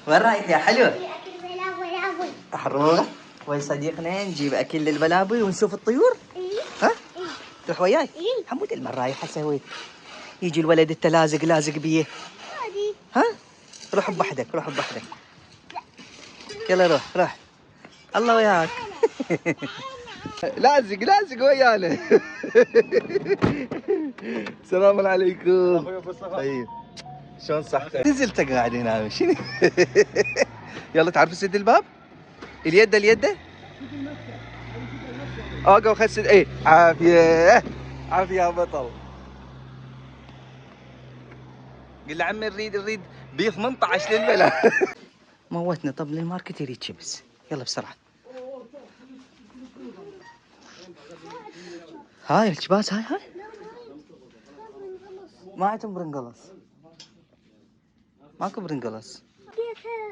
وين رايح يا حلو؟ أكل بلابل. أروح وين صديقنا نجيب أكل للبلابل ونشوف الطيور؟ إيه. ها؟ تروح وياي؟ إيه. حمود المرة رايح أسوي يجي الولد التلازق لازق بيه. عادي. ها؟ روح بوحدك روح بوحدك. يلا روح الله وياك. لازق لازق ويانا. السلام عليكم. اخوي ابو صفا. طيب شلون صحتك؟ نزلت قاعد هنا شنو؟ يلا تعرف سد الباب؟ اليد اوقف خل سد. اي عافيه عافيه يا بطل. قل له عمي نريد بي 18 للبلا. موتنا. طب للماركت يريد شيبس. يلا بسرعه. هاي الشباس هاي ما عندهم برنقلص. ماكو برنقلص.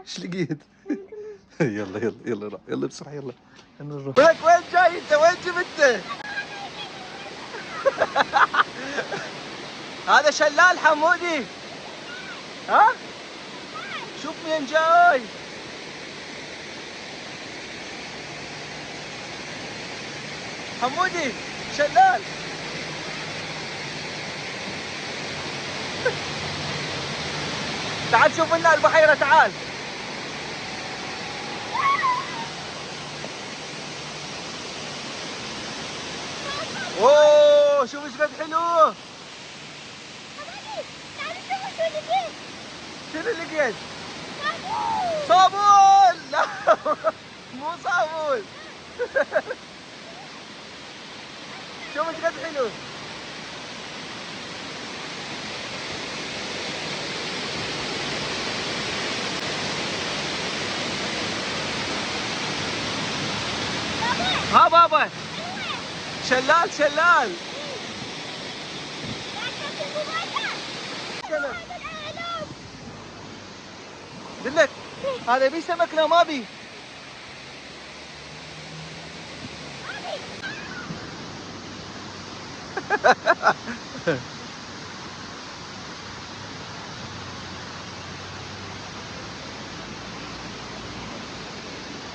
ايش لقيت؟ يلا روح يلا بسرعه يلا نروح. وين جاي انت؟ وين جبته؟ هذا شلال حمودي. ها؟ شوف مين جاي. حمودي شلال. تعال شوف لنا البحيرة تعال. اوه شوف ايش قد حلو. شنو لقيت؟ صابون. لا مو صابون. شوف ايش قد حلو. ها بابا شلال. قلت هذا بي سمك لا ما بي.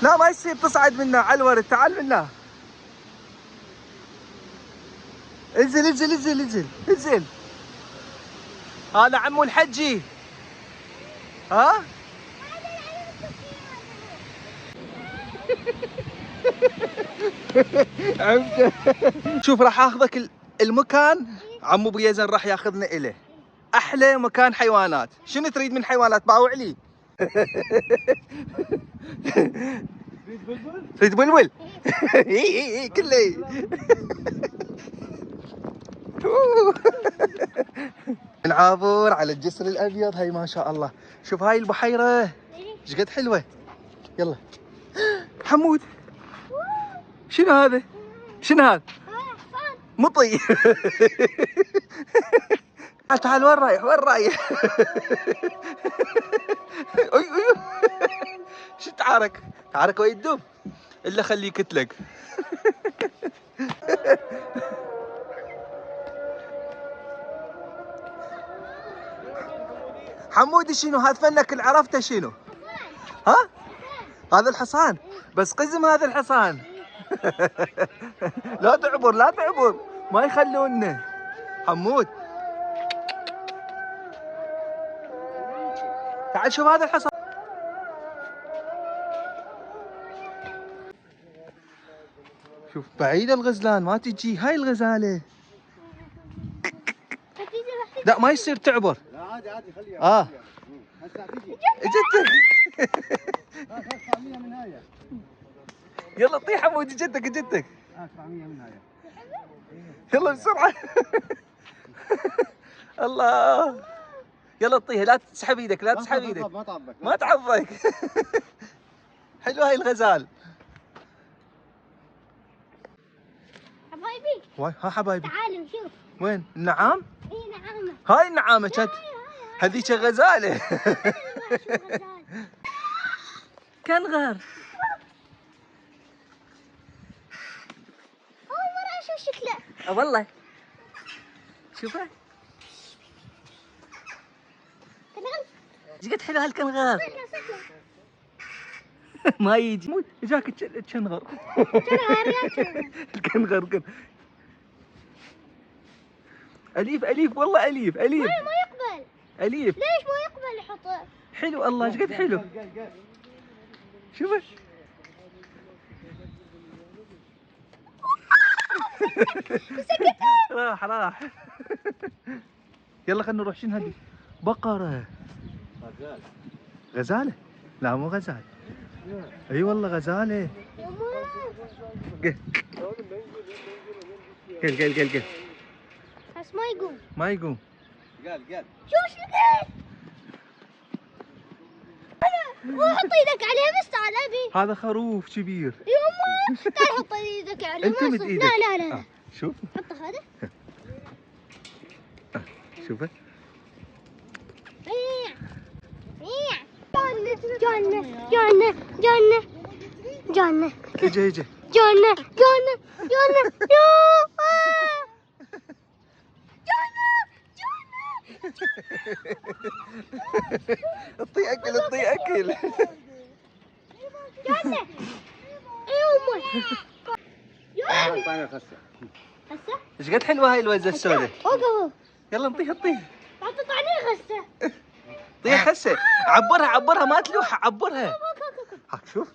لا ما يصير تصعد منا على الورد. تعال منا. انزل. هذا عمو الحجي. ها؟ عمته. شوف راح اخذك المكان عمو ابو يزن راح ياخذنا اليه. احلى مكان حيوانات. شنو تريد من حيوانات؟ باوع لي. تريد بلبل؟ اي كله. نعابر على الجسر الابيض. هاي ما شاء الله. شوف هاي البحيره ايش قد حلوه. يلا حمود شنو هذا؟ شنو هذا؟ مطي. تعال وين رايح؟ اي شو تعارك ويا الدب الا خليه يكتلق. حمودي شنو هذا فنك اللي عرفته شنو؟ ها؟ هذا الحصان. بس قزم هذا الحصان. لا تعبر ما يخلونا. حمود تعال شوف هذا الحصان. شوف بعيد الغزلان ما تجي. هاي الغزالة. لا ما يصير تعبر. لا عادي خليها. هسه تجي. اجتك. خليها من هاي. يلا طيح حمود. اجتك. اسمع من هاي. يلا بسرعة. الله. يلا طيح. لا تسحب ايدك. ما تعضك. حلوة هاي الغزال. حبايبي. ها حبايبي. تعالوا شوف. وين النعام؟ اي نعامة. هاي النعامة كانت. هذيك غزالة. كنغر. أول مرة أشوف شكله. والله شوفه ايش قد حلو هالكنغر. ما يجي موت جاك الكنغر. الكنغر كن اليف اليف والله اليف اليف. ما يقبل. اليف ليش ما يقبل يحطه؟ حلو الله ايش قد حلو. شوفه راح راح. يلا خلينا نروح. شنو هذه؟ بقرة. غزال. غزالة؟ لا مو غزال. اي والله غزالة. قل قل قل قل قل. بس ما يقوم. ما يقوم. قال شوف شو لقيت. مو حط ايدك عليه بس تعال ابي. هذا خروف كبير. يما تعال حط ايدك عليه. انت مد ايدك. لا لا لا. شوف حط هذا. شوفه. جنة جنة جنة جنة اجا اجا. جنة جنة جنة اعطيه اكل اعطيه اكل. جنة يومي طعمه خسه. هسه ايش قد حلوه هاي الوزه السوداء. وقفوا يلا انطيه انطيه. حطت عليه غسة. طيح هسه. عبرها عبرها ما تلوح عبرها. ها شوف.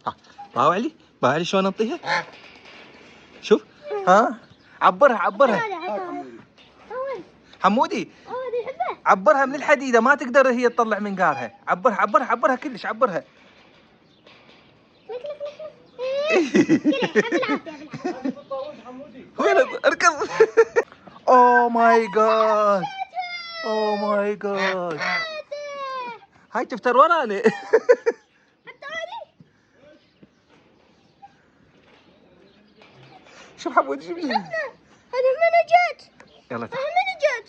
ها باوع لي باوع لي شلون انطيها. شوف ها عبرها عبرها. حمودي عبرها من الحديده ما تقدر هي تطلع من قارها. عبرها عبرها عبرها كلش عبرها. وين اركض. اوه ماي جاد اوه ماي جاد. هاي تفتر وراني. شوف حمود شوف هذا من جت. يلا تعال من جت.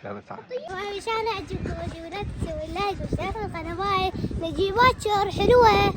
يلا تعال. وعشان اعجبكم الفيديو لا تسوي لايك واشتراك في القناه. باي نجيب باتشر حلوه.